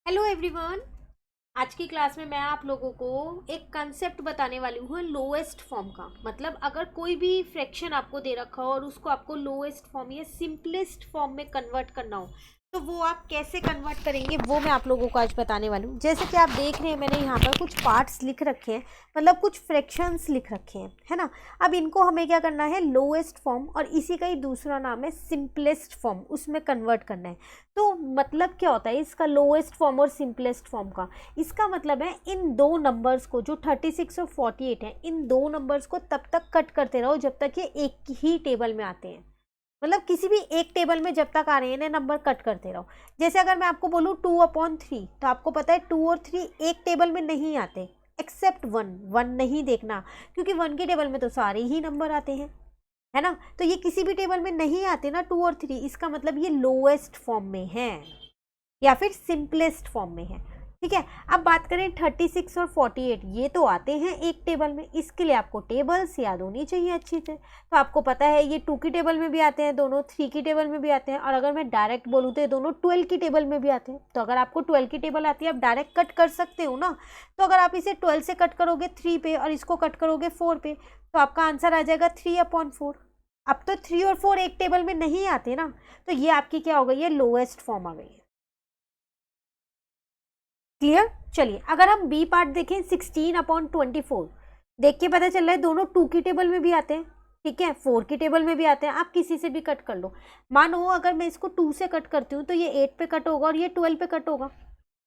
Hello everyone. आज की class में मैं आप लोगों को एक कंसेप्ट बताने वाली हूँ लोएस्ट फॉर्म का। मतलब अगर कोई भी फ्रैक्शन आपको दे रखा हो और उसको आपको लोएस्ट फॉर्म या सिंपलेस्ट फॉर्म में कन्वर्ट करना हो तो वो आप कैसे कन्वर्ट करेंगे वो मैं आप लोगों को आज बताने वाली हूँ। जैसे कि आप देख रहे हैं मैंने यहाँ पर कुछ पार्ट्स लिख रखे हैं, मतलब कुछ फ्रैक्शंस लिख रखे हैं, है ना। अब इनको हमें क्या करना है, लोएस्ट फॉर्म और इसी का ही दूसरा नाम है सिंपलेस्ट फॉर्म, उसमें कन्वर्ट करना है। तो मतलब क्या होता है इसका लोएस्ट फॉर्म और सिंपलेस्ट फॉर्म का? इसका मतलब है इन दो नंबर्स को जो 36 और 48 हैं, इन दो नंबर्स को तब तक कट करते रहो जब तक ये एक ही टेबल में आते हैं। मतलब किसी भी एक टेबल में जब तक आ रहे हैं ना नंबर कट करते रहो। जैसे अगर मैं आपको बोलूँ 2/3 तो आपको पता है 2 और 3 एक टेबल में नहीं आते एक्सेप्ट 1। 1 नहीं देखना क्योंकि 1 के टेबल में तो सारे ही नंबर आते हैं, है ना। तो ये किसी भी टेबल में नहीं आते ना 2 और 3, इसका मतलब ये लोएस्ट फॉर्म में है या फिर सिंपलेस्ट फॉर्म में है। ठीक है। अब बात करें 36 और 48, ये तो आते हैं एक टेबल में। इसके लिए आपको टेबल्स याद होनी चाहिए अच्छी से। तो आपको पता है ये 2 की टेबल में भी आते हैं दोनों, 3 की टेबल में भी आते हैं, और अगर मैं डायरेक्ट बोलूँ तो ये दोनों 12 की टेबल में भी आते हैं। तो अगर आपको 12 की टेबल आती है आप डायरेक्ट कट कर सकते हो ना। तो अगर आप इसे 12 से कट करोगे 3 पे और इसको कट करोगे 4 पे तो आपका आंसर आ जाएगा 3/4। अब तो 3 और 4 एक टेबल में नहीं आते ना, तो ये आपकी क्या हो गई है, लोएस्ट फॉर्म आ गई है। क्लियर। चलिए अगर हम बी पार्ट देखें 16/24, देख के पता चल रहा है दोनों 2 की टेबल में भी आते हैं, ठीक है, 4 की टेबल में भी आते हैं। आप किसी से भी कट कर लो। मानो अगर मैं इसको 2 से कट करती हूँ तो ये 8 पे कट होगा और ये 12 पे कट होगा।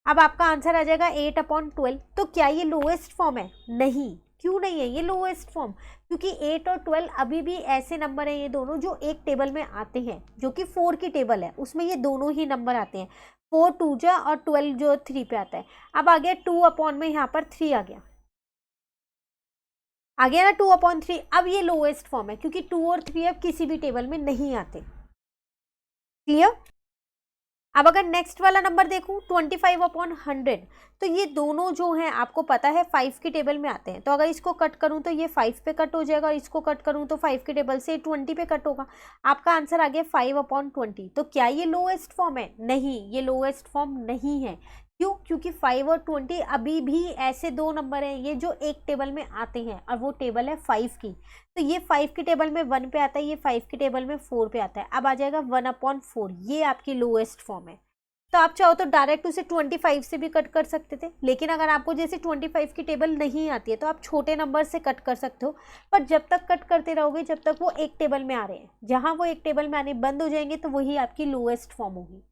अब आपका आंसर आ जाएगा 8/12। तो क्या ये लोएस्ट फॉर्म है? नहीं। क्यों नहीं है ये लोएस्ट फॉर्म? क्योंकि 8 और 12 अभी भी ऐसे नंबर हैं ये दोनों जो एक टेबल में आते हैं, जो कि 4 की टेबल है उसमें ये दोनों ही नंबर आते हैं। 4 2 जा और 12 जो 3 पे आता है। अब आ गया 2 में यहाँ पर 3 आ गया ना 2/3। अब ये लोएस्ट फॉर्म है क्योंकि 2 और 3 अब किसी भी टेबल में नहीं आते। क्लियर। अब अगर नेक्स्ट वाला नंबर देखूं 25/100, तो ये दोनों जो हैं आपको पता है 5 की टेबल में आते हैं। तो अगर इसको कट करूं तो ये 5 पे कट हो जाएगा और इसको कट करूं तो 5 की टेबल से 20 पे कट होगा। आपका आंसर आ गया 5/20। तो क्या ये लोएस्ट फॉर्म है? नहीं, ये लोएस्ट फॉर्म नहीं है। क्यों? क्योंकि 5 और 20 अभी भी ऐसे दो नंबर हैं ये जो एक टेबल में आते हैं और वो टेबल है 5 की। तो ये 5 की टेबल में 1 पे आता है, ये 5 की टेबल में 4 पे आता है। अब आ जाएगा 1/4, ये आपकी लोएस्ट फॉर्म है। तो आप चाहो तो डायरेक्ट उसे 25 से भी कट कर सकते थे, लेकिन अगर आपको जैसे 25 की टेबल नहीं आती है तो आप छोटे नंबर से कट कर सकते हो। पर जब तक कट करते रहोगे जब तक वो एक टेबल में आ रहे हैं, जहां वो एक टेबल में आने बंद हो जाएंगे तो वही आपकी लोएस्ट फॉर्म होगी।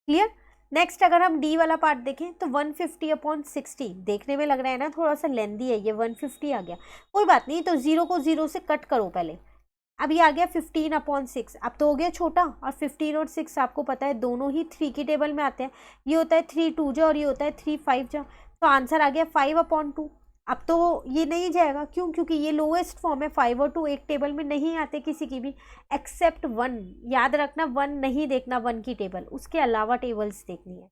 क्लियर। नेक्स्ट अगर हम डी वाला पार्ट देखें तो 150/60, देखने में लग रहा है ना थोड़ा सा लेंदी है, ये 150 आ गया। कोई बात नहीं, तो 0 को 0 से कट करो पहले। अब ये आ गया 15/6। अब तो हो गया छोटा, और 15 और 6 आपको पता है दोनों ही 3 की टेबल में आते हैं। ये होता है 3 2 जा और ये होता है 3 5 जा। तो आंसर आ गया 5/2। अब तो ये नहीं जाएगा, क्यों? क्योंकि ये लोएस्ट फॉर्म है। 5 और 2 एक टेबल में नहीं आते किसी की भी, एक्सेप्ट 1। याद रखना 1 नहीं देखना 1 की टेबल, उसके अलावा टेबल्स देखनी है।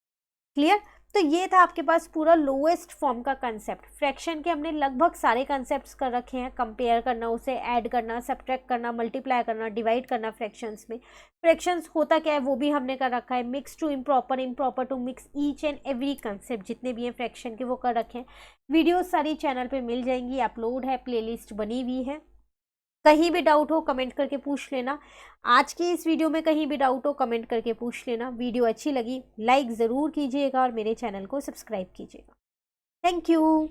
क्लियर। तो ये था आपके पास पूरा लोएस्ट फॉर्म का कंसेप्ट। फ्रैक्शन के हमने लगभग सारे कंसेप्ट्स कर रखे हैं, कंपेयर करना, उसे ऐड करना, सब्ट्रैक्ट करना, मल्टीप्लाई करना, डिवाइड करना फ्रैक्शंस में। फ्रैक्शंस होता क्या है वो भी हमने कर रखा है, mix to improper, improper to mix, each and every concept जितने भी हैं फ्रैक्शन के वो कर रखे हैं। वीडियो सारी चैनल पर मिल जाएंगी, अपलोड है, प्ले बनी हुई है। कहीं भी डाउट हो कमेंट करके पूछ लेना। आज की इस वीडियो में कहीं भी डाउट हो कमेंट करके पूछ लेना। वीडियो अच्छी लगी लाइक ज़रूर कीजिएगा और मेरे चैनल को सब्सक्राइब कीजिएगा। Thank you.